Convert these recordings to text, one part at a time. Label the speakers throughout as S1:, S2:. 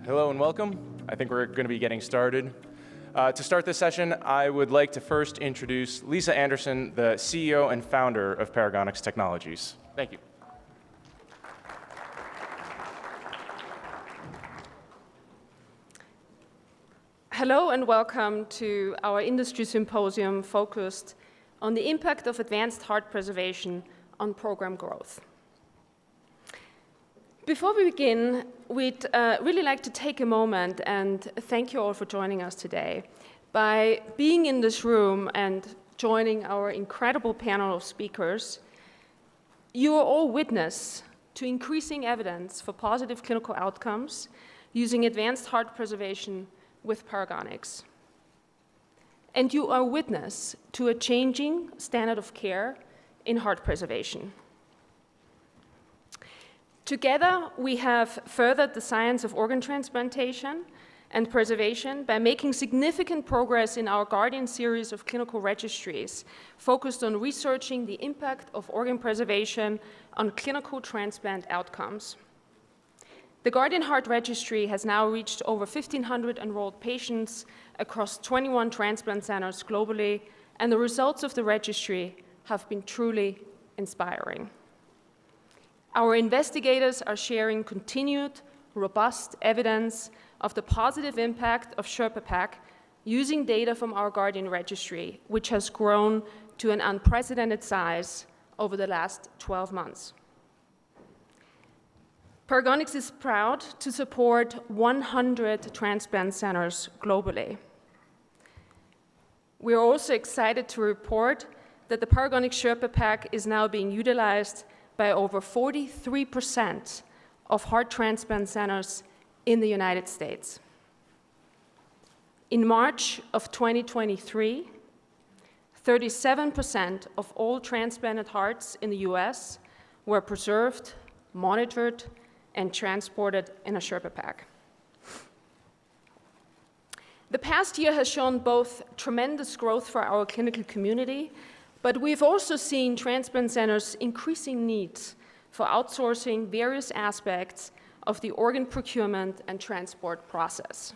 S1: Hello and welcome. I think we're going to be getting started. To start this session, I would like to first introduce Lisa Anderson, the CEO and founder of Paragonix Technologies. Thank you.
S2: Hello and welcome to our industry symposium focused on the impact of advanced heart preservation on program growth. Before we begin, we'd really like to take a moment and thank you all for joining us today. By being in this room and joining our incredible panel of speakers, you are all witness to increasing evidence for positive clinical outcomes using advanced heart preservation with Paragonix. And you are witness to a changing standard of care in heart preservation. Together, we have furthered the science of organ transplantation and preservation by making significant progress in our Guardian series of clinical registries focused on researching the impact of organ preservation on clinical transplant outcomes. The Guardian Heart Registry has now reached over 1,500 enrolled patients across 21 transplant centers globally, and the results of the registry have been truly inspiring. Our investigators are sharing continued, robust evidence of the positive impact of FACC using data from our Guardian registry, which has grown to an unprecedented size over the last 12 months. Paragonix is proud to support 100 transplant centers globally. We are also excited to report that the Paragonix FACC is now being utilized by over 43% of heart transplant centers in the United States. In March of 2023, 37% of all transplanted hearts in the US were preserved, monitored, and transported in a FACC. The past year has shown both tremendous growth for our clinical community, but we've also seen transplant centers' increasing needs for outsourcing various aspects of the organ procurement and transport process.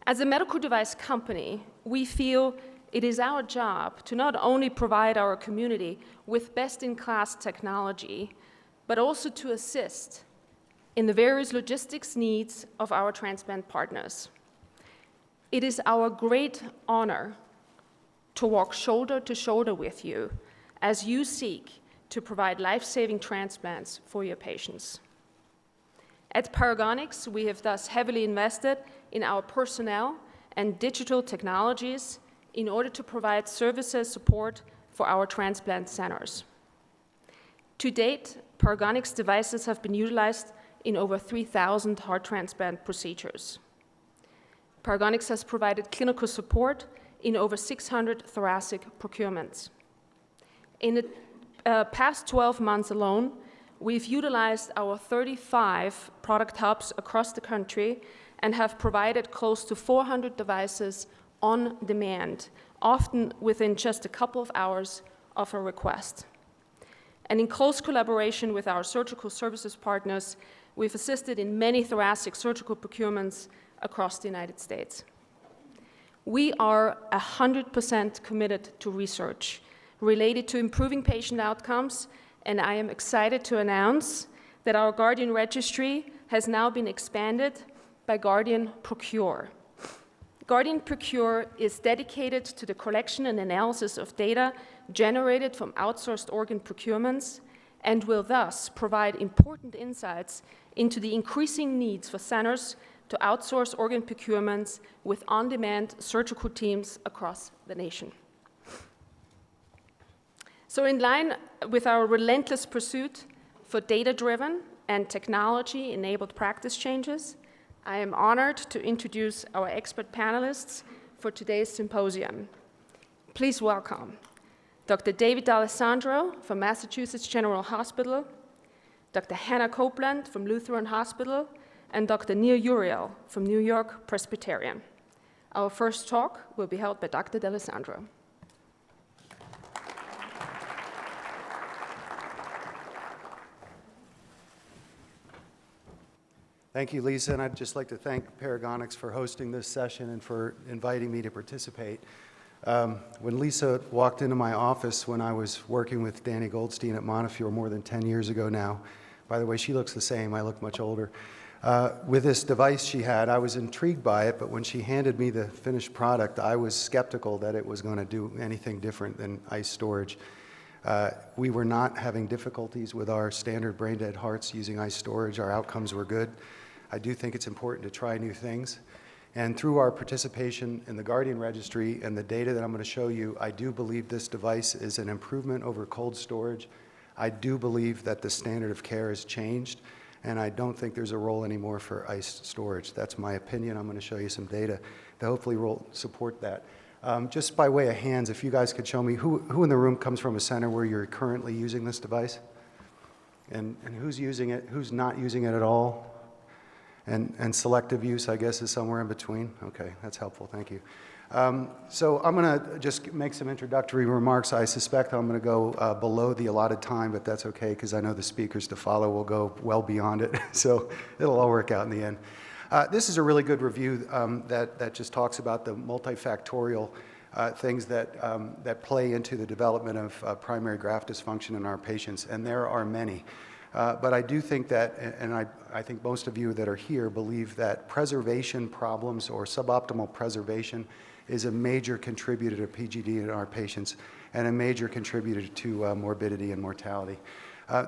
S2: As a medical device company, we feel it is our job to not only provide our community with best-in-class technology, but also to assist in the various logistics needs of our transplant partners. It is our great honor to walk shoulder to shoulder with you as you seek to provide life-saving transplants for your patients. At Paragonix, we have thus heavily invested in our personnel and digital technologies in order to provide services support for our transplant centers. To date, Paragonix devices have been utilized in over 3,000 heart transplant procedures. Paragonix has provided clinical support in over 600 thoracic procurements. In the past 12 months alone, we've utilized our 35 product hubs across the country and have provided close to 400 devices on demand, often within just a couple of hours of a request. And in close collaboration with our surgical services partners, we've assisted in many thoracic surgical procurements across the United States. We are 100% committed to research related to improving patient outcomes, and I am excited to announce that our Guardian registry has now been expanded by Guardian Procure. Guardian Procure is dedicated to the collection and analysis of data generated from outsourced organ procurements and will thus provide important insights into the increasing needs for centers to outsource organ procurements with on-demand surgical teams across the nation. So in line with our relentless pursuit for data-driven and technology-enabled practice changes, I am honored to introduce our expert panelists for today's symposium. Please welcome Dr. David D'Alessandro from Massachusetts General Hospital, Dr. Hannah Copeland from Lutheran Hospital, and Dr. Neil Uriel from New York Presbyterian. Our first talk will be held by Dr. D'Alessandro.
S3: Thank you, Lisa, and I'd just like to thank Paragonix for hosting this session and for inviting me to participate. When Lisa walked into my office when I was working with Danny Goldstein at Montefiore more than 10 years ago now, by the way, she looks the same, I look much older, with this device she had, I was intrigued by it, but when she handed me the finished product, I was skeptical that it was going to do anything different than ice storage. We were not having difficulties with our standard brain-dead hearts using ice storage. Our outcomes were good. I do think it's important to try new things. And through our participation in the Guardian Registry and the data that I'm going to show you, I do believe this device is an improvement over cold storage. I do believe that the standard of care has changed, and I don't think there's a role anymore for ice storage. That's my opinion. I'm going to show you some data that hopefully will support that. Just by way of hands, if you guys could show me who in the room comes from a center where you're currently using this device? And who's using it, who's not using it at all? And selective use, I guess, is somewhere in between. Okay, that's helpful, thank you. So I'm going to just make some introductory remarks. I suspect I'm going to go below the allotted time, but that's okay because I know the speakers to follow will go well beyond it, so it'll all work out in the end. This is a really good review that just talks about the multifactorial things that play into the development of primary graft dysfunction in our patients, and there are many. But I do think that, and I think most of you that are here believe that preservation problems or suboptimal preservation is a major contributor to PGD in our patients and a major contributor to morbidity and mortality.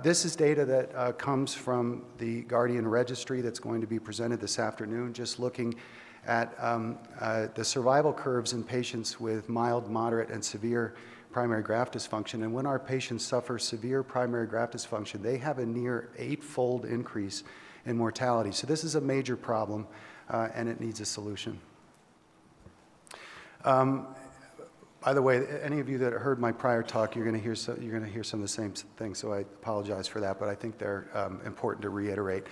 S3: This is data that comes from the Guardian Registry that's going to be presented this afternoon, just looking at the survival curves in patients with mild, moderate, and severe primary graft dysfunction. And when our patients suffer severe primary graft dysfunction, they have a near 8-fold increase in mortality. So this is a major problem, and it needs a solution. By the way, any of you that heard my prior talk, you're going to hear some of the same things, so I apologize for that, but I think they're important to reiterate.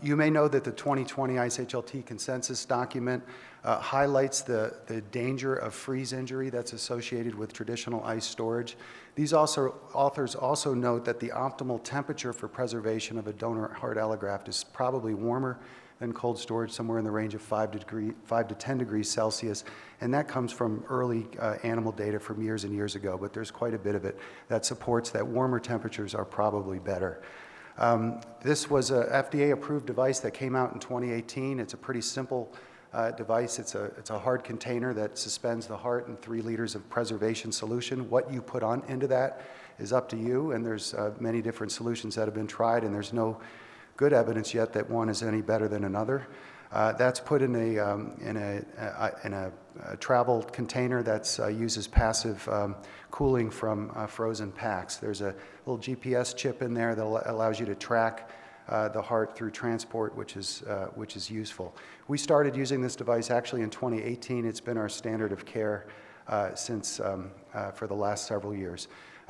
S3: You may know that the 2020 ISHLT consensus document highlights the danger of freeze injury that's associated with traditional ice storage. These authors also note that the optimal temperature for preservation of a donor heart allograft is probably warmer than cold storage, somewhere in the range of 5 to 10 degrees Celsius, and that comes from early animal data from years and years ago, but there's quite a bit of it that supports that warmer temperatures are probably better. This was a FDA-approved device that came out in 2018. It's a pretty simple device. It's a hard container that suspends the heart in 3 liters of preservation solution. What you put on into that is up to you, and there's many different solutions that have been tried, and there's no good evidence yet that one is any better than another. That's put in a travel container that uses passive cooling from frozen packs. There's a little GPS chip in there that allows you to track the heart through transport, which is useful. We started using this device actually in 2018. It's been our standard of care since for the last several years.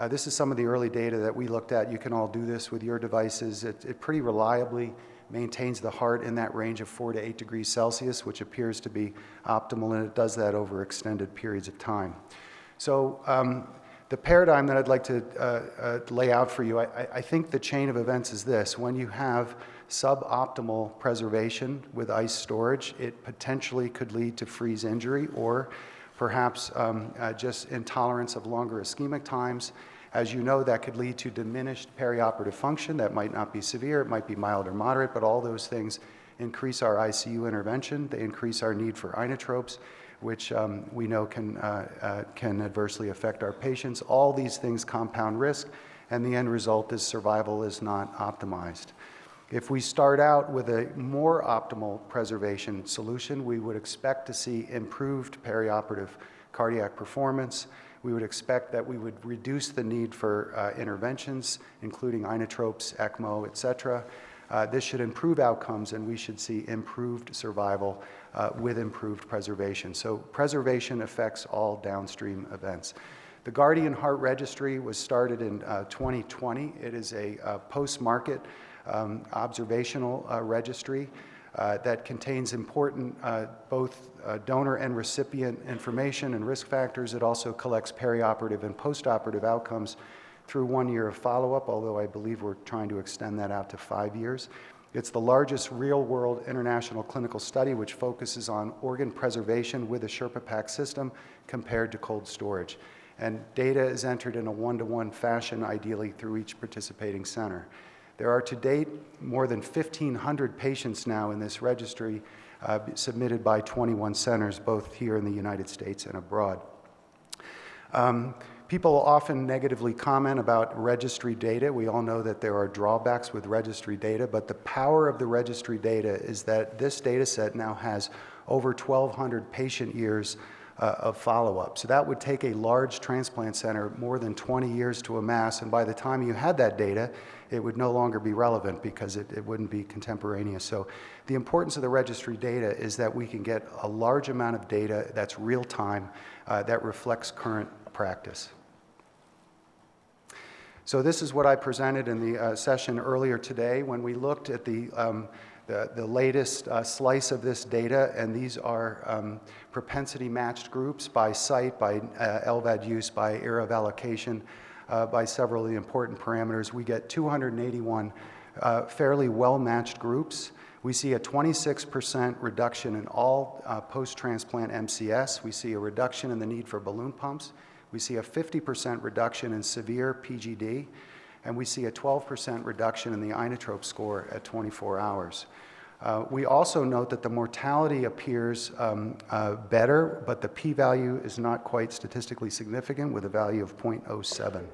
S3: This is some of the early data that we looked at. You can all do this with your devices. It pretty reliably maintains the heart in that range of 4 to 8 degrees Celsius, which appears to be optimal, and it does that over extended periods of time. So the paradigm that I'd like to lay out for you, I think the chain of events is this. When you have suboptimal preservation with ice storage, it potentially could lead to freeze injury or perhaps just intolerance of longer ischemic times. As you know, that could lead to diminished perioperative function. That might not be severe, it might be mild or moderate, but all those things increase our ICU intervention. They increase our need for inotropes, which we know can adversely affect our patients. All these things compound risk, and the end result is survival is not optimized. If we start out with a more optimal preservation solution, we would expect to see improved perioperative cardiac performance. We would expect that we would reduce the need for interventions, including inotropes, ECMO, et cetera. This should improve outcomes, and we should see improved survival with improved preservation. So preservation affects all downstream events. The Guardian Heart Registry was started in 2020. It is a post-market observational registry that contains important both donor and recipient information and risk factors. It also collects perioperative and postoperative outcomes through 1 year of follow-up, although I believe we're trying to extend that out to 5 years. It's the largest real-world international clinical study which focuses on organ preservation with a Sherpa PACC system compared to cold storage. And data is entered in a one-to-one fashion, ideally through each participating center. There are to date more than 1,500 patients now in this registry submitted by 21 centers, both here in the United States and abroad. People often negatively comment about registry data. We all know that there are drawbacks with registry data, but the power of the registry data is that this data set now has over 1,200 patient years of follow-up. So that would take a large transplant center more than 20 years to amass, and by the time you had that data, it would no longer be relevant because it wouldn't be contemporaneous. So the importance of the registry data is that we can get a large amount of data that's real-time, that reflects current practice. So this is what I presented in the session earlier today when we looked at the latest slice of this data, and these are propensity-matched groups by site, by LVAD use, by era of allocation, by several of the important parameters. We get 281 fairly well-matched groups. We see a 26% reduction in all post-transplant MCS. We see a reduction in the need for balloon pumps. We see a 50% reduction in severe PGD, and we see a 12% reduction in the inotrope score at 24 hours. We also note that the mortality appears better, but the p-value is not quite statistically significant with a value of 0.07.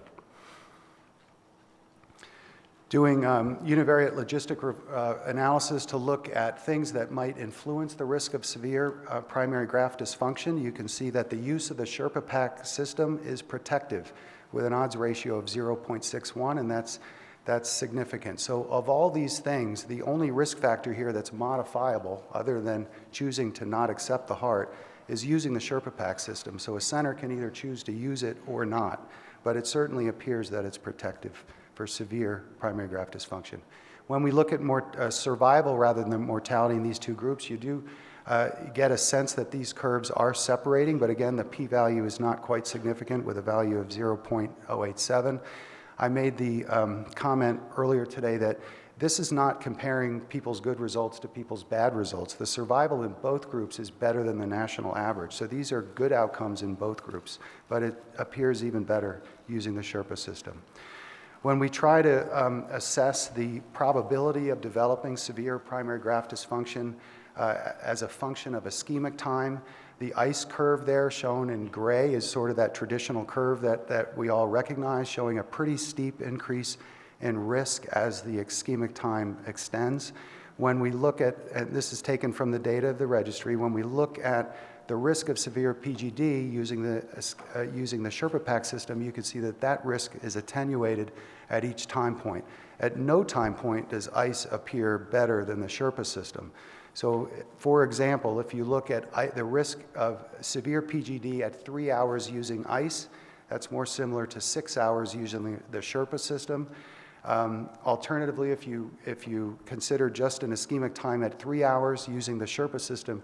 S3: Doing univariate logistic analysis to look at things that might influence the risk of severe primary graft dysfunction, you can see that the use of the Sherpa PACC system is protective with an odds ratio of 0.61, and that's significant. So of all these things, the only risk factor here that's modifiable, other than choosing to not accept the heart, is using the Sherpa PACC system. So a center can either choose to use it or not, but it certainly appears that it's protective for severe primary graft dysfunction. When we look at survival rather than mortality in these two groups, you do get a sense that these curves are separating, but again, the p-value is not quite significant with a value of 0.087. I made the comment earlier today that this is not comparing people's good results to people's bad results. The survival in both groups is better than the national average. So these are good outcomes in both groups, but it appears even better using the Sherpa system. When we try to assess the probability of developing severe primary graft dysfunction as a function of ischemic time, the ICE curve there shown in gray is sort of that traditional curve that we all recognize, showing a pretty steep increase in risk as the ischemic time extends. When we look at, and this is taken from the data of the registry, when we look at the risk of severe PGD using the Sherpa PACC system, you can see that that risk is attenuated at each time point. At no time point does ICE appear better than the Sherpa system. So, for example, if you look at the risk of severe PGD at 3 hours using ICE, that's more similar to 6 hours using the Sherpa system. Alternatively, if you consider just an ischemic time at 3 hours using the Sherpa system,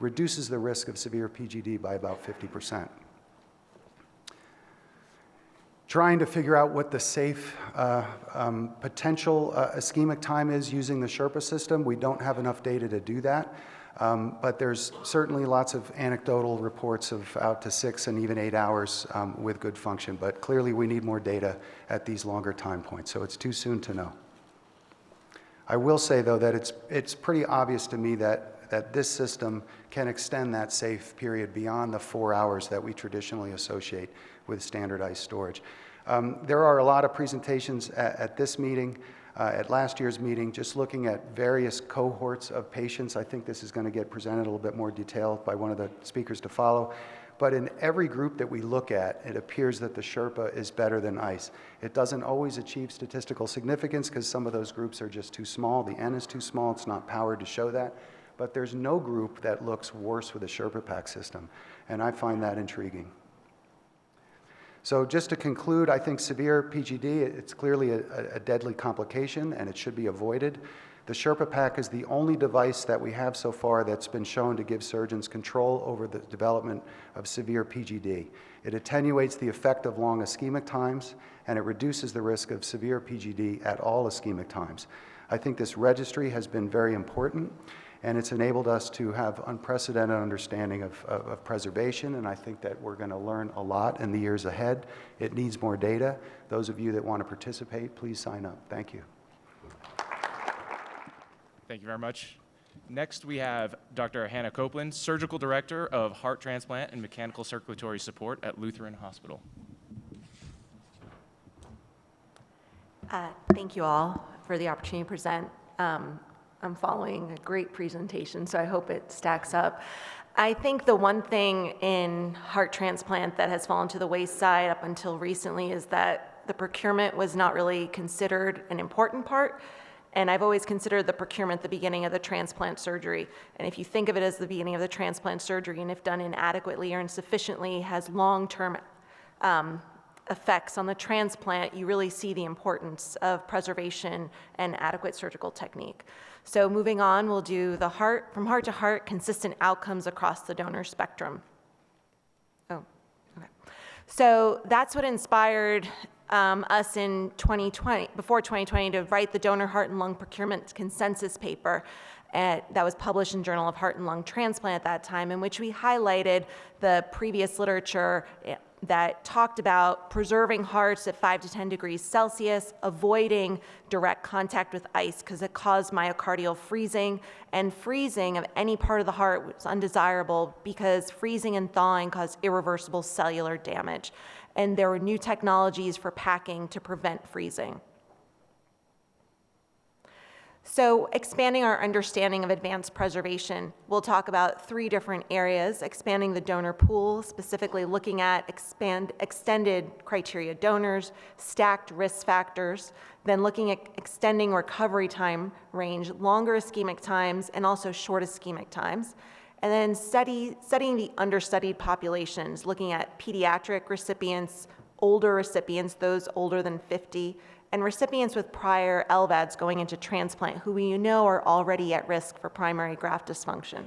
S3: reduces the risk of severe PGD by about 50%. Trying to figure out what the safe potential ischemic time is using the Sherpa system. We don't have enough data to do that, but there's certainly lots of anecdotal reports of out to 6 and even 8 hours with good function, but clearly we need more data at these longer time points, so it's too soon to know. I will say, though, that it's pretty obvious to me that this system can extend that safe period beyond the 4 hours that we traditionally associate with standardized storage. There are a lot of presentations at this meeting, at last year's meeting, just looking at various cohorts of patients. I think this is going to get presented a little bit more detail by one of the speakers to follow. But in every group that we look at, it appears that the Sherpa is better than ICE. It doesn't always achieve statistical significance because some of those groups are just too small. The N is too small. It's not powered to show that. But there's no group that looks worse with a Sherpa PACC system, and I find that intriguing. So just to conclude, I think severe PGD, it's clearly a deadly complication and it should be avoided. The Sherpa pack is the only device that we have so far that's been shown to give surgeons control over the development of severe PGD. It attenuates the effect of long ischemic times, and it reduces the risk of severe PGD at all ischemic times. I think this registry has been very important, and it's enabled us to have unprecedented understanding of preservation, and I think that we're going to learn a lot in the years ahead. It needs more data. Those of you that want to participate, please sign up. Thank you.
S1: Thank you very much. Next, we have Dr. Hannah Copeland, Surgical Director of Heart Transplant and Mechanical Circulatory Support at Lutheran Hospital.
S4: Thank you all for the opportunity to present. I'm following a great presentation, so I hope it stacks up. I think the one thing in heart transplant that has fallen to the wayside up until recently is that the procurement was not really considered an important part. And I've always considered the procurement the beginning of the transplant surgery. And if you think of it as the beginning of the transplant surgery, and if done inadequately or insufficiently, has long-term effects on the transplant, you really see the importance of preservation and adequate surgical technique. So moving on, we'll do the heart, from heart to heart, consistent outcomes across the donor spectrum. Oh, okay. So that's what inspired us in 2020, before 2020, to write the Donor Heart and Lung Procurement Consensus paper that was published in Journal of Heart and Lung Transplant at that time, in which we highlighted the previous literature that talked about preserving hearts at 5 to 10 degrees Celsius, avoiding direct contact with ice because it caused myocardial freezing, and freezing of any part of the heart was undesirable because freezing and thawing caused irreversible cellular damage. And there were new technologies for packing to prevent freezing. So expanding our understanding of advanced preservation, we'll talk about 3 different areas: expanding the donor pool, specifically looking at extended criteria donors, stacked risk factors, then looking at extending recovery time range, longer ischemic times, and also short ischemic times. And then studying the understudied populations, looking at pediatric recipients, older recipients, those older than 50, and recipients with prior LVADs going into transplant, who we know are already at risk for primary graft dysfunction.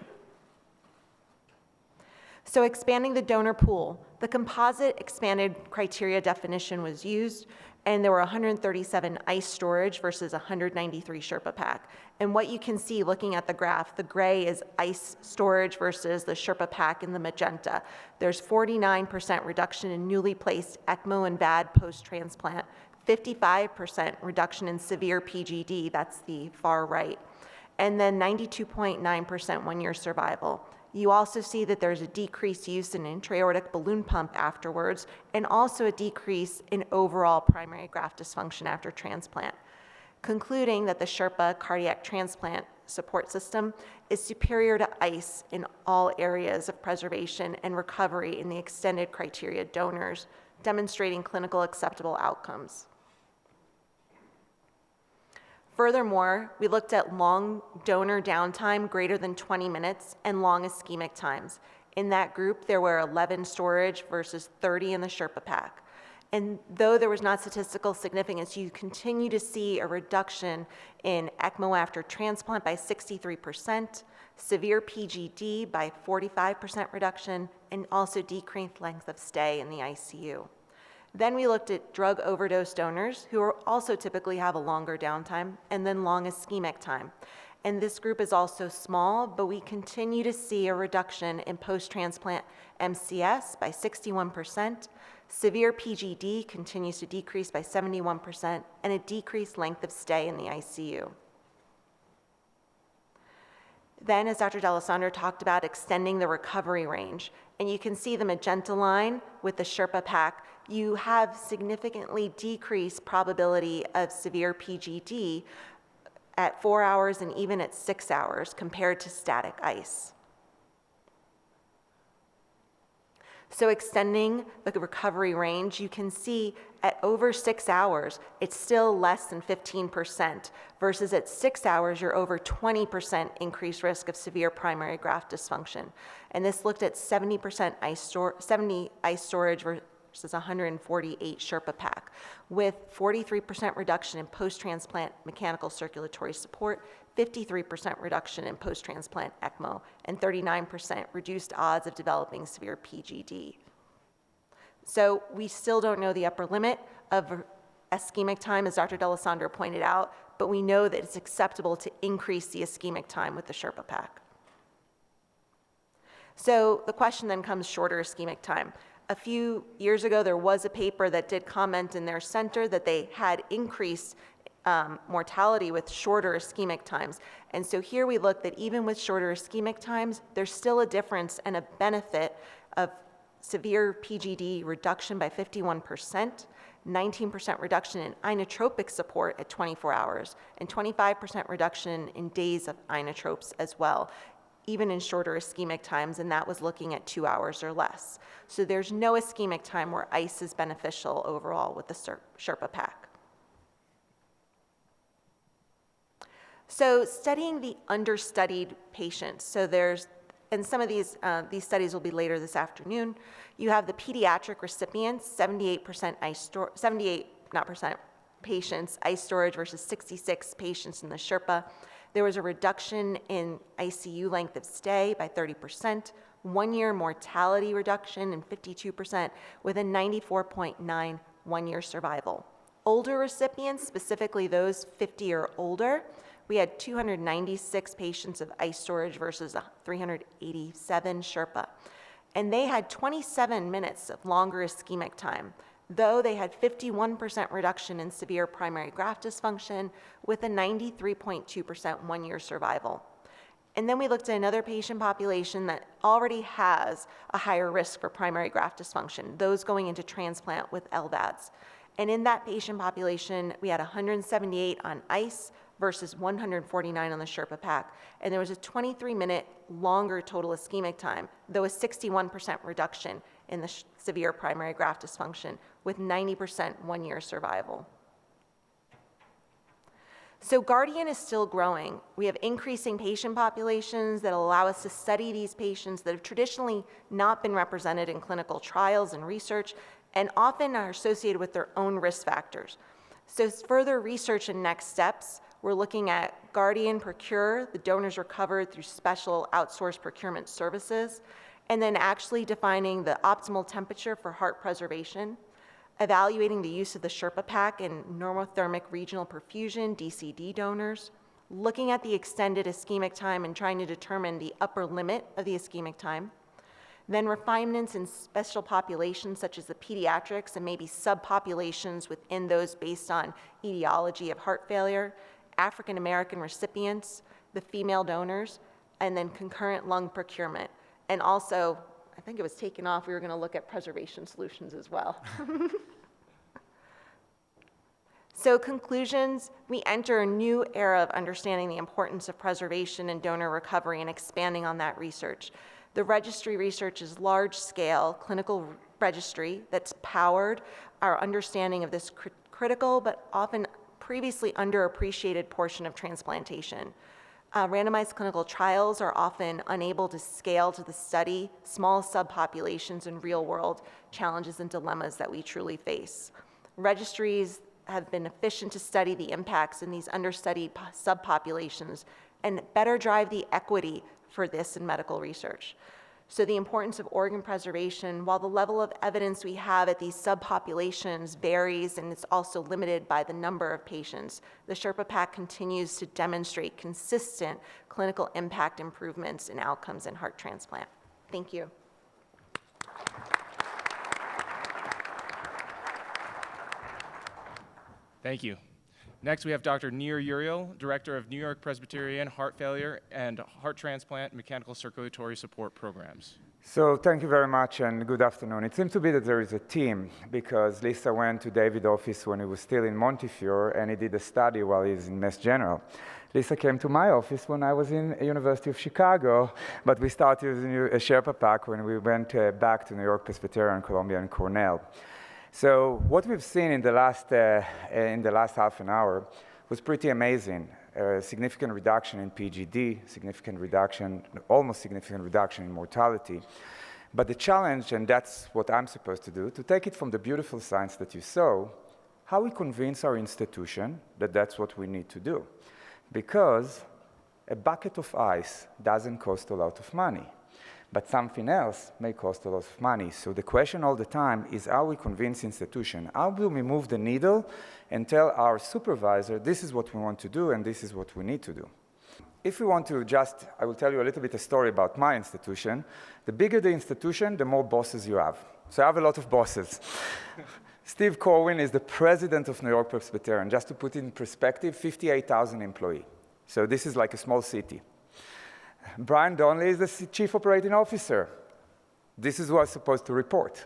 S4: So expanding the donor pool, the composite expanded criteria definition was used, and there were 137 ice storage versus 193 Sherpa pack. And what you can see looking at the graph, the gray is ice storage versus the Sherpa pack in the magenta. There's 49% reduction in newly placed ECMO and VAD post-transplant, 55% reduction in severe PGD, that's the far right, and then 92.9% one-year survival. You also see that there's a decreased use in intra-aortic balloon pump afterwards, and also a decrease in overall primary graft dysfunction after transplant, concluding that the Sherpa cardiac transplant support system is superior to ICE in all areas of preservation and recovery in the extended criteria donors, demonstrating clinical acceptable outcomes. Furthermore, we looked at long donor downtime greater than 20 minutes and long ischemic times. In that group, there were 11 storage versus 30 in the Sherpa pack. And though there was not statistical significance, you continue to see a reduction in ECMO after transplant by 63%, severe PGD by 45% reduction, and also decreased length of stay in the ICU. Then we looked at drug overdose donors, who also typically have a longer downtime, and then long ischemic time. And this group is also small, but we continue to see a reduction in post-transplant MCS by 61%, severe PGD continues to decrease by 71%, and a decreased length of stay in the ICU. Then, as Dr. D'Alessandro talked about, extending the recovery range. And you can see the magenta line with the Sherpa pack. You have significantly decreased probability of severe PGD at 4 hours and even at 6 hours compared to static ICE. So extending the recovery range, you can see at over 6 hours, it's still less than 15%, versus at 6 hours, you're over 20% increased risk of severe primary graft dysfunction. And this looked at 70% 70 ice storage versus 148 Sherpa pack, with 43% reduction in post-transplant mechanical circulatory support, 53% reduction in post-transplant ECMO, and 39% reduced odds of developing severe PGD. So we still don't know the upper limit of ischemic time, as Dr. D'Alessandro pointed out, but we know that it's acceptable to increase the ischemic time with the Sherpa pack. So the question then comes shorter ischemic time. A few years ago, there was a paper that did comment in their center that they had increased mortality with shorter ischemic times. And so here we look that even with shorter ischemic times, there's still a difference and a benefit of severe PGD reduction by 51%, 19% reduction in inotropic support at 24 hours, and 25% reduction in days of inotropes as well, even in shorter ischemic times, and that was looking at 2 hours or less. So there's no ischemic time where ICE is beneficial overall with the Sherpa pack. So studying the understudied patients. So there's, and some of these studies will be later this afternoon. You have the pediatric recipients, 78% patients ice storage versus 66 patients in the Sherpa. There was a reduction in ICU length of stay by 30%, 1-year mortality reduction in 52%, with a 94.9 1-year survival. Older recipients, specifically those 50 or older, we had 296 patients of ice storage versus 387 Sherpa. And they had 27 minutes of longer ischemic time, though they had 51% reduction in severe primary graft dysfunction with a 93.2% 1-year survival. And then we looked at another patient population that already has a higher risk for primary graft dysfunction, those going into transplant with LVADs. And in that patient population, we had 178 on ice versus 149 on the Sherpa pack. And there was a 23-minute longer total ischemic time, though a 61% reduction in the severe primary graft dysfunction with 90% 1-year survival. So Guardian is still growing. We have increasing patient populations that allow us to study these patients that have traditionally not been represented in clinical trials and research and often are associated with their own risk factors. So further research and next steps, we're looking at Guardian Procure, the donors recovered through special outsourced procurement services, and then actually defining the optimal temperature for heart preservation, evaluating the use of the Sherpa pack in normothermic regional perfusion, DCD donors, looking at the extended ischemic time and trying to determine the upper limit of the ischemic time, then refinements in special populations such as the pediatrics and maybe subpopulations within those based on etiology of heart failure, African American recipients, the female donors, and then concurrent lung procurement. And also, I think it was taken off, we were going to look at preservation solutions as well. So conclusions, we enter a new era of understanding the importance of preservation and donor recovery and expanding on that research. The registry research is large-scale clinical registry that's powered our understanding of this critical but often previously underappreciated portion of transplantation. Randomized clinical trials are often unable to scale to the study small subpopulations and real-world challenges and dilemmas that we truly face. Registries have been efficient to study the impacts in these understudied subpopulations and better drive the equity for this in medical research. So the importance of organ preservation, while the level of evidence we have at these subpopulations varies and it's also limited by the number of patients, the Sherpa pack continues to demonstrate consistent clinical impact improvements in outcomes in heart transplant. Thank you.
S1: Thank you. Next, we have Dr. Uriel, Director of New York Presbyterian Heart Failure and Heart Transplant Mechanical Circulatory Support Programs.
S5: So thank you very much and good afternoon. It seems to be that there is a team because Lisa went to David's office when he was still in Montefiore and he did a study while he was in Mass General. Lisa came to my office when I was in University of Chicago, but we started using a Sherpa pack when we went back to New York Presbyterian, Columbia, and Cornell. So what we've seen in the last half an hour was pretty amazing. Significant reduction in PGD, almost significant reduction in mortality. But the challenge, and that's what I'm supposed to do, to take it from the beautiful science that you saw, how we convince our institution that that's what we need to do. Because a bucket of ice doesn't cost a lot of money, but something else may cost a lot of money. So the question all the time is how we convince institution. How do we move the needle and tell our supervisor, this is what we want to do and this is what we need to do. If we want to just, I will tell you a little bit a story about my institution. The bigger the institution, the more bosses you have. So I have a lot of bosses. Steve Corwin is the president of New York Presbyterian. Just to put it in perspective, 58,000 employees. So this is like a small city. Brian Donnelly is the chief operating officer. This is who I'm supposed to report.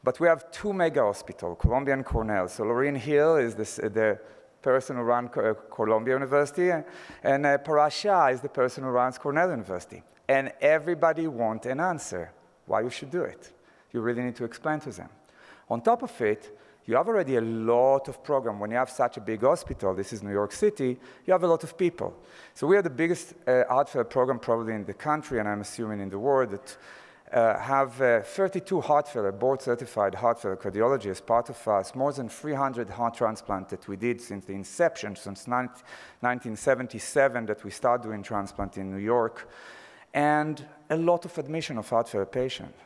S5: But we have two mega hospitals, Columbia and Cornell. So Laureen Hill is the person who runs Columbia University, and Parash Shah is the person who runs Cornell University. And everybody wants an answer why you should do it. You really need to explain to them. On top of it, you have already a lot of program. When you have such a big hospital, this is New York City, you have a lot of people. So we are the biggest heart failure program probably in the country, and I'm assuming in the world, that have 32 heart failure, board-certified heart failure cardiology as part of us, more than 300 heart transplants that we did since the inception, since 1977 that we started doing transplant in New York, and a lot of admission of heart failure patients.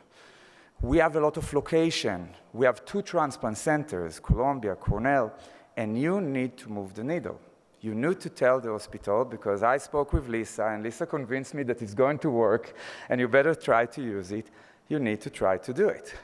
S5: We have a lot of location. We have 2 transplant centers, Columbia, Cornell, and you need to move the needle. You need to tell the hospital, because I spoke with Lisa, and Lisa convinced me that it's going to work, and you better try to use it. You need to try to do it.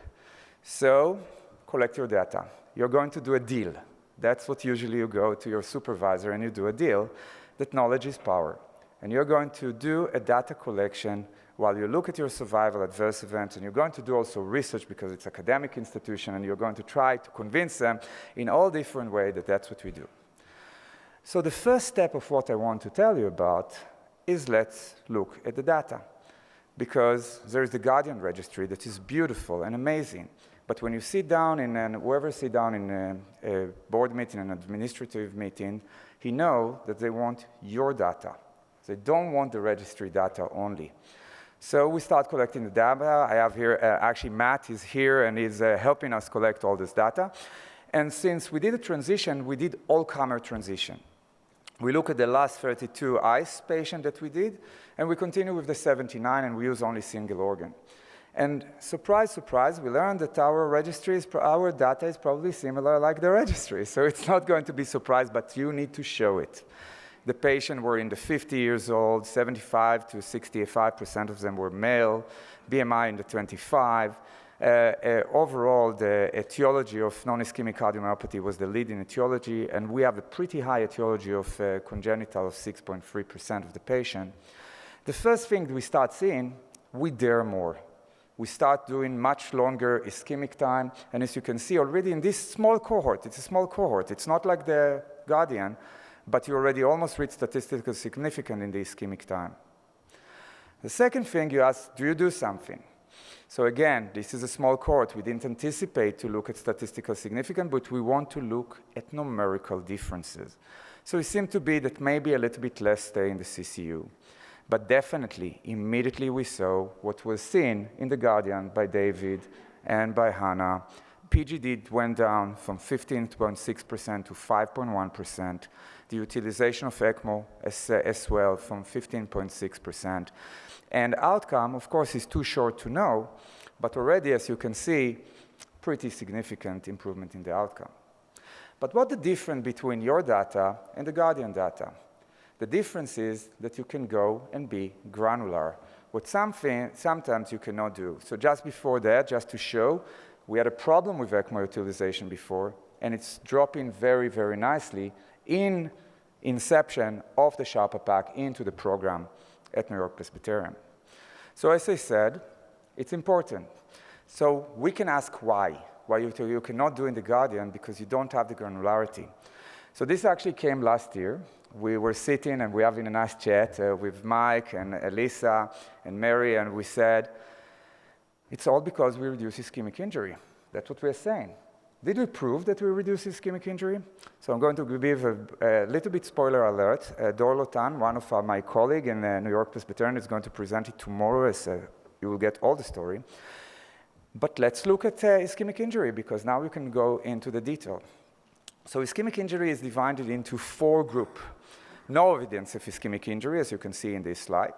S5: So collect your data. You're going to do a deal. That's what usually you go to your supervisor and you do a deal, that knowledge is power. And you're going to do a data collection while you look at your survival adverse events, and you're going to do also research because it's an academic institution, and you're going to try to convince them in all different ways that that's what we do. So the first step of what I want to tell you about is let's look at the data. Because there is the Guardian Registry that is beautiful and amazing. But when you sit down whoever sit down in a board meeting, an administrative meeting, he knows that they want your data. They don't want the registry data only. So we start collecting the data. I have here, actually Matt is here and is helping us collect all this data. And since we did a transition, we did all-comer transition. We look at the last 32 ICE patients that we did, and we continue with the 79, and we use only single organ. And surprise, surprise, we learned that our data is probably similar like the registry. So it's not going to be surprised, but you need to show it. The patients were in the 50 years old, 75 to 65% of them were male, BMI in the 25. Overall, the etiology of non-ischemic cardiomyopathy was the leading etiology, and we have a pretty high etiology of congenital of 6.3% of the patient. The first thing we start seeing, we dare more. We start doing much longer ischemic time, and as you can see already in this small cohort, it's a small cohort, it's not like the Guardian, but you already almost reach statistical significance in the ischemic time. The second thing you ask, do you do something? So again, this is a small cohort. We didn't anticipate to look at statistical significance, but we want to look at numerical differences. So it seemed to be that maybe a little bit less stay in the CCU. But definitely, immediately we saw what was seen in the Guardian by David and by Hannah. PGD went down from 15.6% to 5.1%. The utilization of ECMO as well from 15.6%. And outcome, of course, is too short to know, but already, as you can see, pretty significant improvement in the outcome. But what's the difference between your data and the Guardian data? The difference is that you can go and be granular, what sometimes you cannot do. So just before that, just to show, we had a problem with ECMO utilization before, and it's dropping very, very nicely in inception of the Sharper pack into the program at New York Presbyterian. So as I said, it's important. So we can ask why you cannot do in the Guardian because you don't have the granularity. So this actually came last year. We were sitting and we were having a nice chat with Mike and Elisa and Mary, and we said, it's all because we reduce ischemic injury. That's what we're saying. Did we prove that we reduce ischemic injury? So I'm going to give a little bit spoiler alert. Dor Lotan, one of my colleagues in New York Presbyterian, is going to present it tomorrow, as you will get all the story. But let's look at ischemic injury, because now we can go into the detail. So ischemic injury is divided into 4 groups. No evidence of ischemic injury, as you can see in this slide.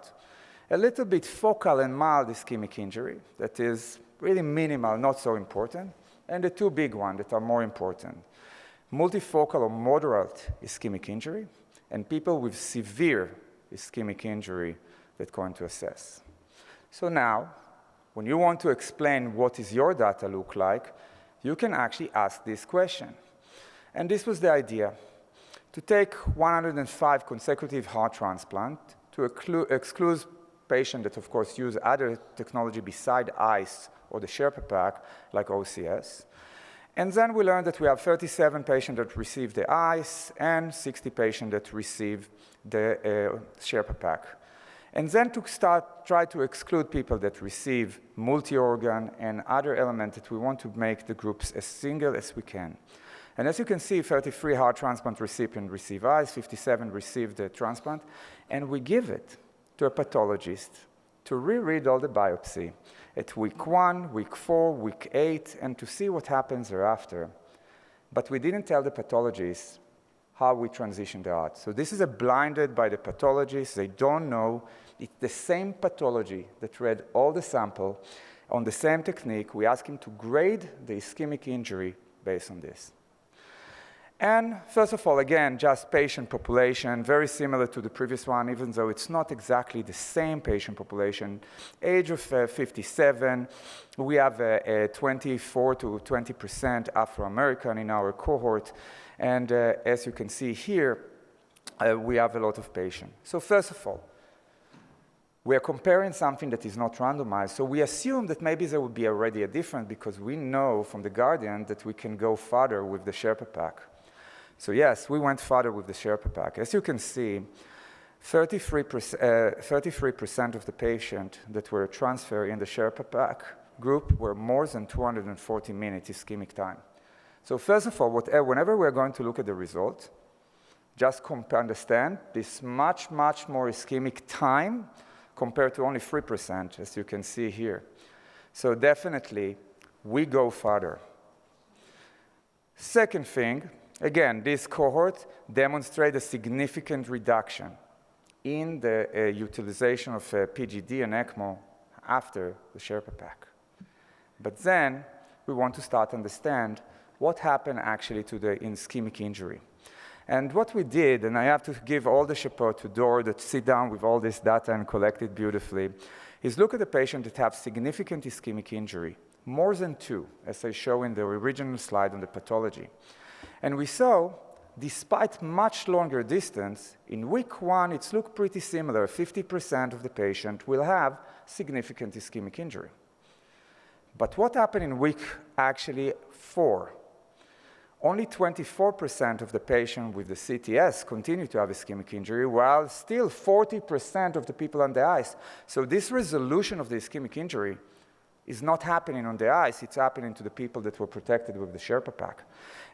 S5: A little bit focal and mild ischemic injury that is really minimal, not so important. And the 2 big ones that are more important. Multifocal or moderate ischemic injury, and people with severe ischemic injury that we're going to assess. So now, when you want to explain what is your data look like, you can actually ask this question. And this was the idea, to take 105 consecutive heart transplants to exclude patients that, of course, use other technology beside ICE or the Sherpa pack, like OCS. And then we learned that we have 37 patients that receive the ICE and 60 patients that receive the Sherpa pack. And then to try to exclude people that receive multi-organ and other elements that we want to make the groups as single as we can. And as you can see, 33 heart transplant recipients receive ICE, 57 receive the transplant, and we give it to a pathologist to reread all the biopsy at week 1, week 4, week 8, and to see what happens thereafter. But we didn't tell the pathologist how we transition the heart. So this is a blinded by the pathologist. They don't know. It's the same pathology that read all the sample on the same technique. We ask him to grade the ischemic injury based on this. And first of all, again, just patient population, very similar to the previous one, even though it's not exactly the same patient population. Age of 57, we have 24 to 20% Afro-American in our cohort. And as you can see here, we have a lot of patients. So first of all, we are comparing something that is not randomized. So we assume that maybe there would be already a difference because we know from the Guardian that we can go further with the Sherpa pack. So yes, we went further with the Sherpa pack. As you can see, 33% of the patients that were transferred in the Sherpa pack group were more than 240 minutes ischemic time. So first of all, whenever we're going to look at the result, just understand this much, much more ischemic time compared to only 3%, as you can see here. So definitely, we go further. Second thing, again, this cohort demonstrated a significant reduction in the utilization of PGD and ECMO after the Sherpa pack. But then we want to start to understand what happened actually to the ischemic injury. And what we did, and I have to give all the chapeau to Dor that sit down with all this data and collect it beautifully, is look at the patient that have significant ischemic injury, more than 2, as I show in the original slide on the pathology. And we saw, despite much longer distance, in week 1, it's looked pretty similar. 50% of the patient will have significant ischemic injury. But what happened in week, actually, 4? Only 24% of the patients with the CTS continue to have ischemic injury, while still 40% of the people on the ICE. So this resolution of the ischemic injury is not happening on the ICE, it's happening to the people that were protected with the Sherpa pack.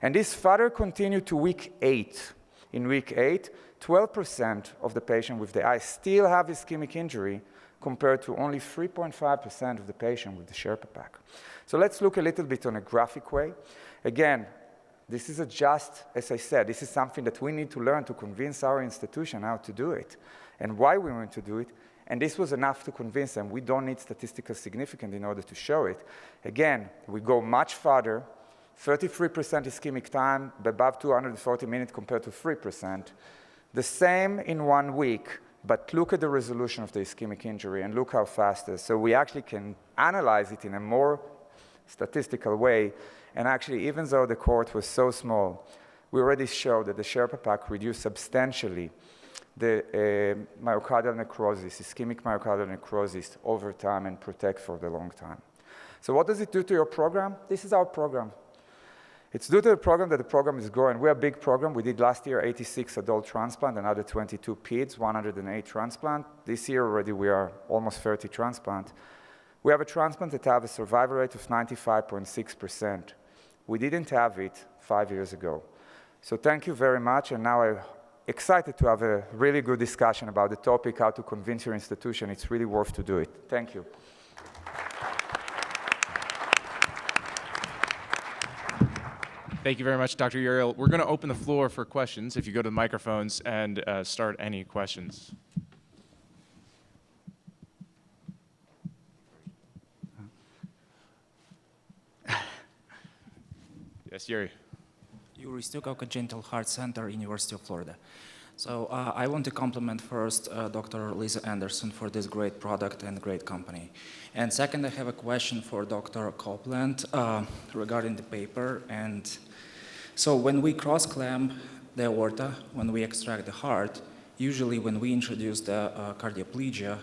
S5: And this further continued to week 8. In week 8, 12% of the patients with the ICE still have ischemic injury compared to only 3.5% of the patients with the Sherpa pack. So let's look a little bit on a graphic way. Again, this is just, as I said, this is something that we need to learn to convince our institution how to do it and why we want to do it. And this was enough to convince them we don't need statistical significance in order to show it. Again, we go much further, 33% ischemic time, above 240 minutes compared to 3%. The same in 1 week, but look at the resolution of the ischemic injury and look how fast it is. So we actually can analyze it in a more statistical way. And actually, even though the cohort was so small, we already showed that the Sherpa pack reduced substantially the myocardial necrosis, ischemic myocardial necrosis over time and protect for the long time. So what does it do to your program? This is our program. It's due to the program that the program is growing. We're a big program. We did last year 86 adult transplant, another 22 peds, 108 transplant. This year already we are almost 30 transplant. We have a transplant that have a survival rate of 95.6%. We didn't have it 5 years ago. So thank you very much, and now I'm excited to have a really good discussion about the topic, how to convince your institution. It's really worth to do it. Thank you.
S1: Thank you very much, Dr. Uriel. We're going to open the floor for questions if you go to the microphones and start any questions. Yes, Yuri.
S6: Yuri Stukov, Gentle Heart Center, University of Florida. So I want to compliment first Dr. Lisa Anderson for this great product and great company. And second, I have a question for Dr. Copeland regarding the paper. And so when we cross-clamp the aorta, when we extract the heart, usually when we introduce the cardioplegia,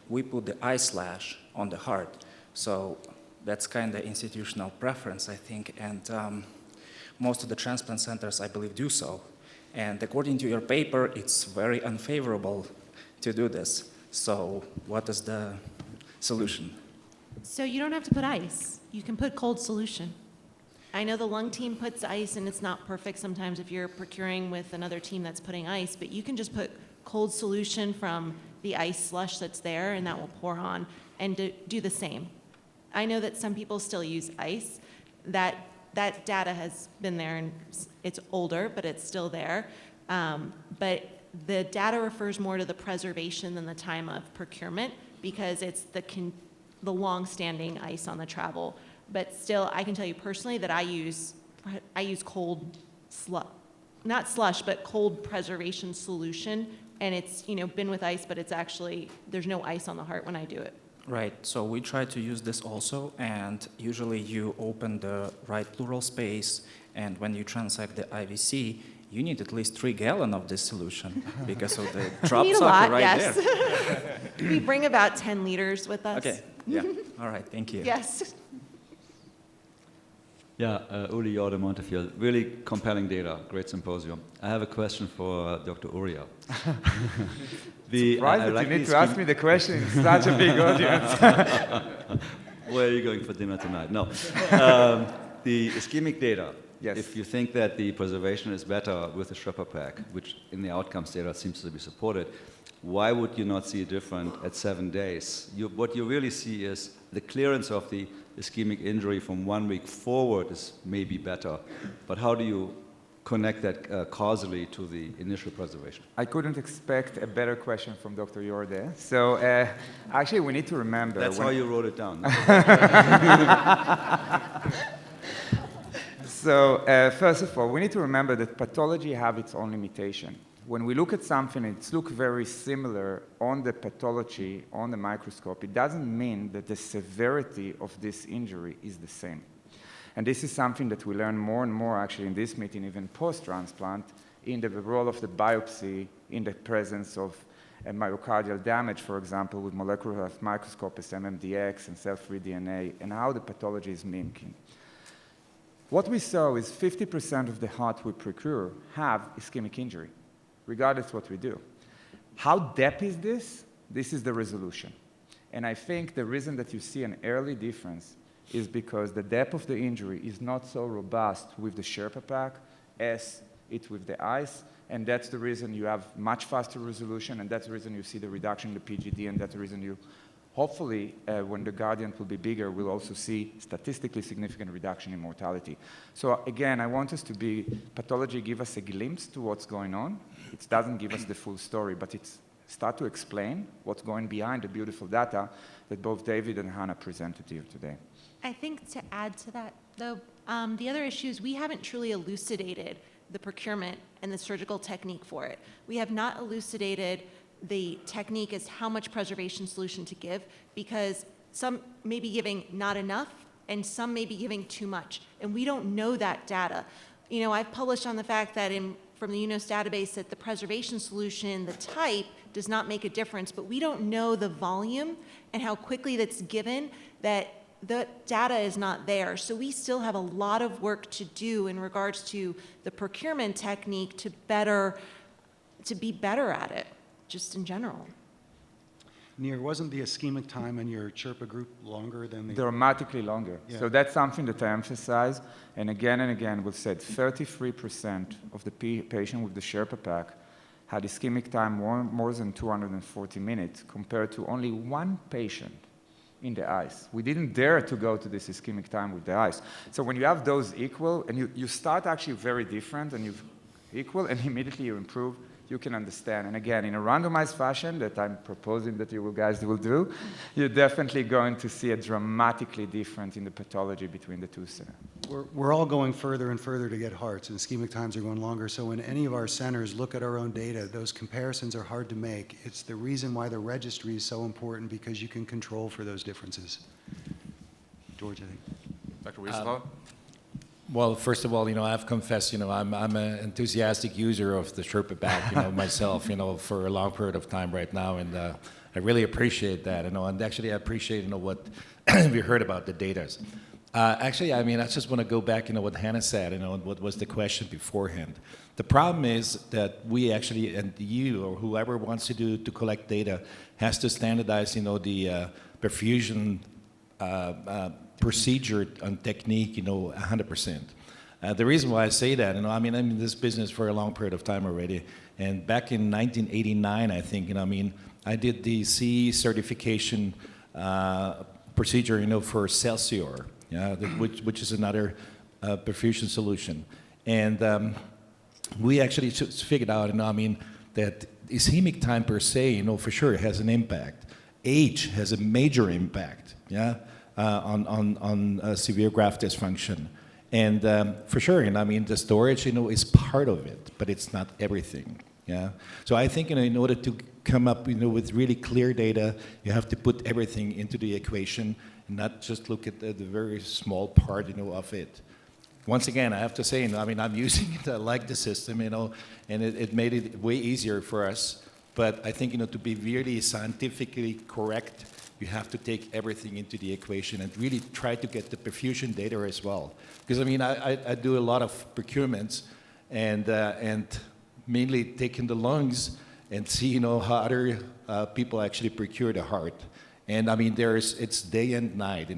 S6: we put the iSlash on the heart. So that's kind of institutional preference, I think. And most of the transplant centers, I believe, do so. And according to your paper, it's very unfavorable to do this. So what is the solution?
S7: So you don't have to put ice. You can put cold solution. I know the lung team puts ice, and it's not perfect sometimes if you're procuring with another team that's putting ice, but you can just put cold solution from the ice slush that's there, and that will pour on, and do the same. I know that some people still use ice. That data has been there, and it's older, but it's still there. But the data refers more to the preservation than the time of procurement, because it's the long-standing ice on the travel. But still, I can tell you personally that I use cold not slush, but cold preservation solution, and it's been with ice, but it's actually there's no ice on the heart when I do it.
S6: Right, so we try to use this also, and usually you open the right pleural space, and when you transect the IVC, you need at least 3 gallons of this solution because of the drop
S7: We need a
S6: socket
S7: lot,
S6: right
S7: yes.
S6: there.
S7: We bring about 10 liters with us.
S6: Okay, yeah, all right, thank you.
S7: Yes.
S8: Yeah, Uli Jorde Montefiore, really compelling data, great symposium. I have a question for Dr. Uriel.
S5: Surprised that you need to ask me the question in such a big audience.
S8: Where are you going for dinner tonight? No. The ischemic data,
S5: yes.
S8: If you think that the preservation is better with the Sherpa pack, which in the outcomes data seems to be supported, why would you not see a difference at 7 days? What you really see is the clearance of the ischemic injury from 1 week forward is maybe better, but how do you connect that causally to the initial preservation?
S5: I couldn't expect a better question from Dr. Jorde. So actually, we need to remember.
S8: That's how you wrote it down.
S5: So first of all, we need to remember that pathology have its own limitation. When we look at something, it's look very similar on the pathology, on the microscope. It doesn't mean that the severity of this injury is the same. And this is something that we learn more and more actually in this meeting, even post-transplant, in the role of the biopsy in the presence of a myocardial damage, for example, with molecular microscope as MMDX and cell-free DNA, and how the pathology is mimicking. What we saw is 50% of the heart we procure have ischemic injury, regardless of what we do. How deep is this? This is the resolution. And I think the reason that you see an early difference is because the depth of the injury is not so robust with the Sherpa pack as it's with the ice, and that's the reason you have much faster resolution, and that's the reason you see the reduction in the PGD, and that's the reason you, hopefully, when the gradient will be bigger, we'll also see statistically significant reduction in mortality. So again, I want us to be, pathology give us a glimpse to what's going on. It doesn't give us the full story, but it's start to explain what's going behind the beautiful data that both David and Hannah presented to you today.
S7: I think to add to that, though, the other issue is we haven't truly elucidated the procurement and the surgical technique for it. We have not elucidated the technique as how much preservation solution to give, because some may be giving not enough and some may be giving too much, and we don't know that data. I've published on the fact that from the UNOS database that the preservation solution, the type, does not make a difference, but we don't know the volume and how quickly that's given, that the data is not there. So we still have a lot of work to do in regards to the procurement technique to be better at it, just in general.
S3: Nir, wasn't the ischemic time in your Sherpa group longer than the...
S5: Dramatically longer.
S3: Yeah.
S5: So that's something that I emphasize. And again, we've said 33% of the patient with the Sherpa pack had ischemic time more than 240 minutes, compared to only one patient in the ice. We didn't dare to go to this ischemic time with the ice. So when you have those equal, and you start actually very different, and you equal, and immediately you improve, you can understand. And again, in a randomized fashion that I'm proposing that you guys will do, you're definitely going to see a dramatically different in the pathology between the two centers.
S3: We're all going further and further to get hearts, and ischemic times are going longer. So when any of our centers look at our own data, those comparisons are hard to make. It's the reason why the registry is so important, because you can control for those differences. George, I think.
S1: Dr. Wieselhaar?
S9: Well, first of all, I have confessed, I'm an enthusiastic user of the Sherpa pack, myself, for a long period of time right now, and I really appreciate that, and actually I appreciate, what we heard about the data. Actually, I just want to go back, what Hannah said, and what was the question beforehand. The problem is that we actually, and you or whoever wants to collect data, has to standardize, the perfusion procedure and technique, 100%. The reason why I say that, I'm in this business for a long period of time already, and back in 1989, I think, I did the CE certification procedure, for Celsior, which is another perfusion solution, and we actually just figured out, that ischemic time per se, for sure has an impact. Age has a major impact, on severe graft dysfunction. And for sure, the storage, is part of it, but it's not everything, So I think, in order to come up, with really clear data, you have to put everything into the equation and not just look at the very small part, of it. Once again, I have to say, I'm using it, I like the system, and it made it way easier for us. But I think, to be really scientifically correct, you have to take everything into the equation and really try to get the perfusion data as well. Because I do a lot of procurements and mainly taking the lungs and see, how other people actually procure the heart. And it's day and night,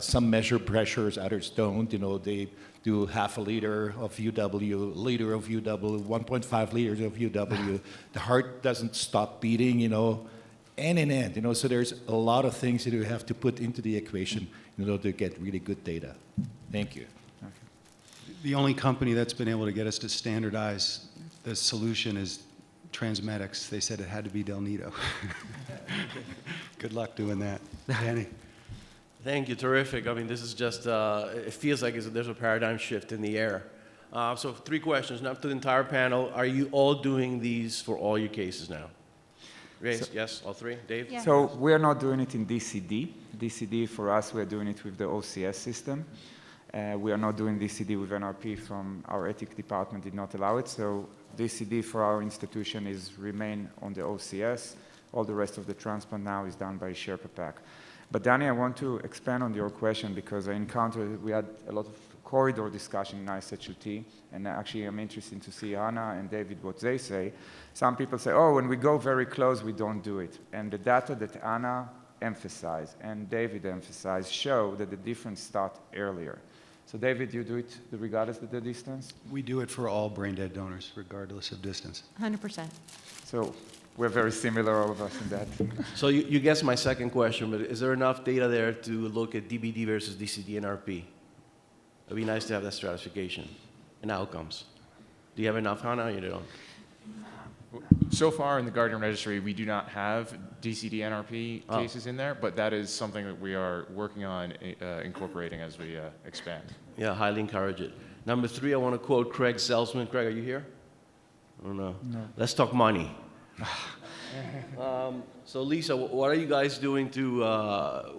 S9: some measure pressures, others don't, they do half a liter of UW, liter of UW, 1.5 liters of UW. The heart doesn't stop beating, and, so there's a lot of things that you have to put into the equation in order to get really good data. Thank you.
S3: The only company that's been able to get us to standardize the solution is Transmedics. They said it had to be Del Nido. Good luck doing that. Danny.
S10: Thank you, terrific. This is just, it feels like there's a paradigm shift in the air. So 3 questions, now to the entire panel. Are you all doing these for all your cases now? Yes, all 3. Dave?
S7: Yeah.
S5: So we are not doing it in DCD. DCD for us, we're doing it with the OCS system. We are not doing DCD with NRP from our ethics department did not allow it. So DCD for our institution remain on the OCS. All the rest of the transplant now is done by Sherpa pack. But Danny, I want to expand on your question because we had a lot of corridor discussion in ISHLT, and actually I'm interested to see Anna and David what they say. Some people say, oh, when we go very close, we don't do it. And the data that Anna emphasized and David emphasized show that the difference starts earlier. So David, you do it regardless of the distance?
S3: We do it for all brain-dead donors, regardless of distance.
S7: 100%.
S5: So we're very similar, all of us, in that.
S10: So you guessed my second question, but is there enough data there to look at DBD versus DCD and RP? It'd be nice to have that stratification and outcomes. Do you have enough, Hannah, or you don't?
S1: So far in the Guardian Registry, we do not have DCD NRP cases in there, but that is something that we are working on incorporating as we expand.
S10: Yeah, highly encourage it. Number 3, I want to quote Craig Selzman. Craig, are you here? Oh, no. Let's talk money. So Lisa, what are you guys doing to,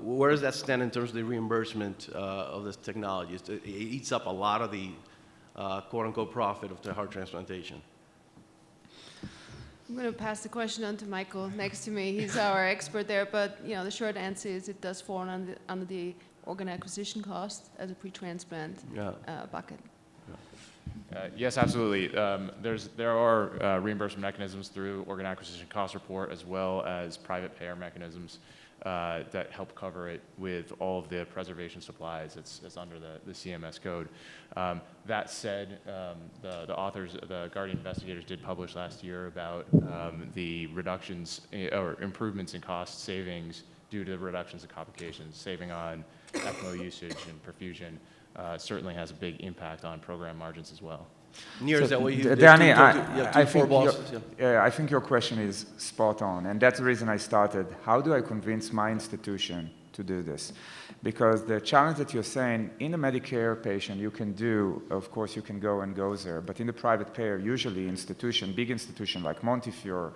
S10: where does that stand in terms of the reimbursement of this technology? It eats up a lot of the quote-unquote profit of the heart transplantation.
S11: I'm going to pass the question on to Michael next to me. He's our expert there, but the short answer is it does fall under the organ acquisition cost as a pre-transplant bucket.
S1: Yes, absolutely. There are reimbursement mechanisms through organ acquisition cost report as well as private payer mechanisms that help cover it with all of the preservation supplies. It's under the CMS code. That said, the authors, the Guardian investigators did publish last year about the reductions or improvements in cost savings due to reductions in complications. Saving on ECMO usage and perfusion certainly has a big impact on program margins as well.
S10: Near, is that what you
S5: Danny,
S10: you have four bosses?
S5: I think your question is spot on, and that's the reason I started. How do I convince my institution to do this? Because the challenge that you're saying, in a Medicare patient, you can do, of course, you can go and go there, but in the private payer, usually big institution like Montefiore,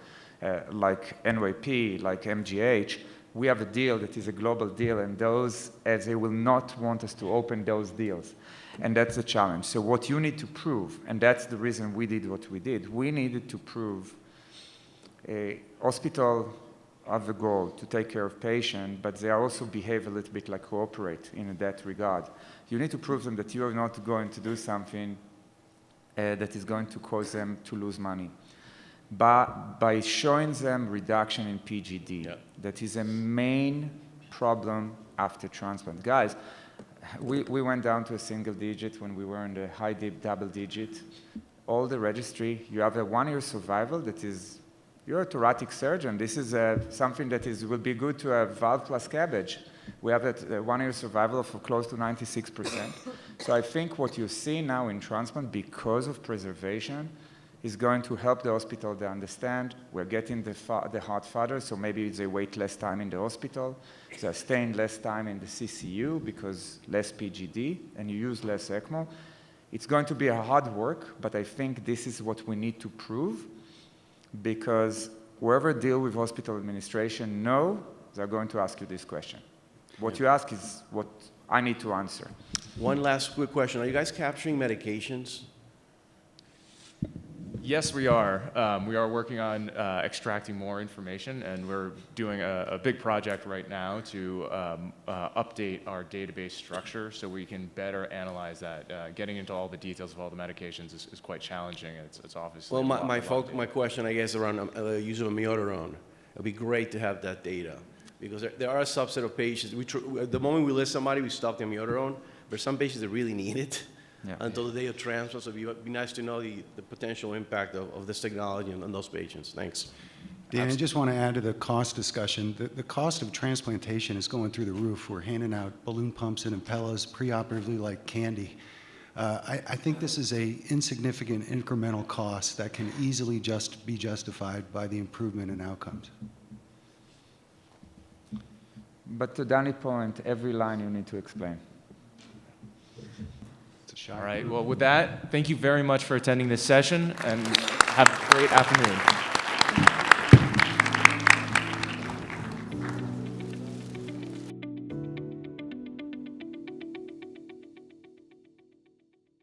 S5: like NYP, like MGH, we have a deal that is a global deal, and those, as they will not want us to open those deals. And that's the challenge. So what you need to prove, and that's the reason we did what we did, we needed to prove a hospital have the goal to take care of patients, but they also behave a little bit like cooperate in that regard. You need to prove them that you are not going to do something that is going to cause them to lose money. But by showing them reduction in PGD, that is a main problem after transplant. Guys, we went down to a single digit when we were in the high double digit. All the registry, you have a 1-year survival that is, you're a thoracic surgeon. This is something that will be good to have valve plus cabbage. We have a 1-year survival of close to 96%. So I think what you see now in transplant, because of preservation, is going to help the hospital to understand we're getting the heart farther, so maybe they wait less time in the hospital, they're staying less time in the CCU because less PGD, and you use less ECMO. It's going to be a hard work, but I think this is what we need to prove, because whoever deal with hospital administration know they're going to ask you this question. What you ask is what I need to answer.
S10: One last quick question. Are you guys capturing medications?
S1: Yes, we are. We are working on extracting more information, and we're doing a big project right now to update our database structure so we can better analyze that. Getting into all the details of all the medications is quite challenging. It's obviously
S10: Well,
S1: a lot
S10: my question, I guess, around the use of amiodarone. It would be great to have that data, because there are a subset of patients. The moment we list somebody, we stop the amiodarone, but some patients that really need it. Yeah. Until the day of transplant, so it would be nice to know the potential impact of this technology on those patients. Thanks.
S3: Dan, I just want to add to the cost discussion. The cost of transplantation is going through the roof. We're handing out balloon pumps and Impellas preoperatively like candy. I think this is a insignificant incremental cost that can easily be justified by the improvement in outcomes.
S5: But to Danny's point, every line you need to explain.
S1: All right, well, with that, thank you very much for attending this session, and have a great afternoon.